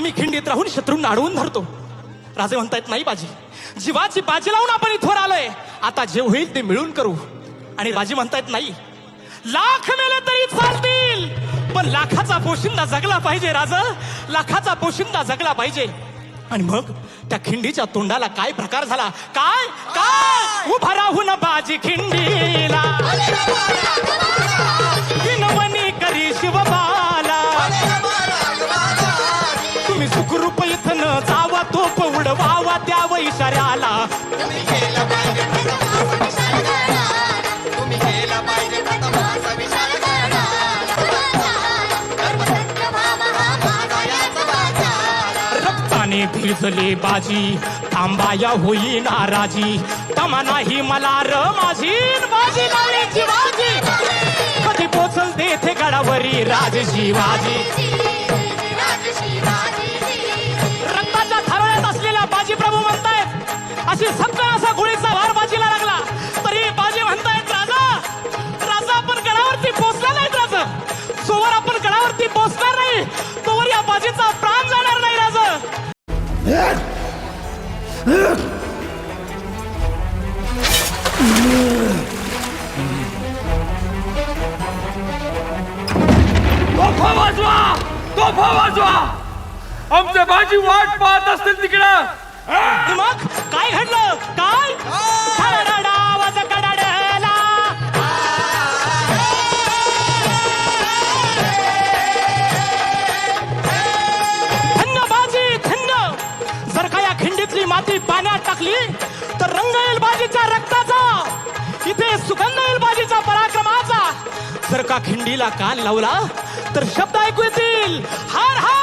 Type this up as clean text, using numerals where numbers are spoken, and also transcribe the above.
आम्ही खिंडीत राहून शत्रूंना अडवून धरतो. राजे म्हणतायत नाही बाजी, जीवाची बाजी लावून आपण इथवर आलोय, आता जे होईल ते मिळून करू. आणि बाजी म्हणतायत नाही, लाख मेले तरी चालतील, पण लाखाचा पोशिंदा जगला पाहिजे राज, लाखाचा पोशिंदा जगला पाहिजे. आणि मग त्या खिंडीच्या तोंडाला काय प्रकार झाला, काय काय उभा राहून बाजी खिंडीला, विनवणी करी शिवबाला, तुम्ही सुखरूप इथन जावा, तोप उडवावा त्या इशाऱ्याला. रक्ताने भिजले बाजी, थांबाया होई नाराजी, तमा नाही मला र माझी, बाजी लावण्याची बाजी, कधी पोचल तेथे गडावरी राज शिवाजी. रक्ताच्या थारोळ्यात असलेल्या बाजी प्रभू म्हणतायत, अशी सत्ता असा गोळीचा भार बाजीला लागला, तरी बाजी म्हणतायत राजा, राजा आपण गडावरती पोचला नाहीत राजा, जोवर आपण गडावरती पोचणार नाही तोवर या बाजीचा प्राण जाणार नाही राजा. तोफा वाजवा, तोफा वाजवा, आमचे बाजी वाट पाहत असतील तिकडं. मग काय घडलं, काय खरडा आवाज कडाडला, धन्य बाजी धन्य. जर का या खिंडीतली माती पाण्यात टाकली तर रंग येईल बाजीच्या रक्ताचा, इथे सुगंध येईल बाजीच्या पराक्रमाचा. जर का खिंडीला कान लावला तर शब्द ऐकू येतील, हार हार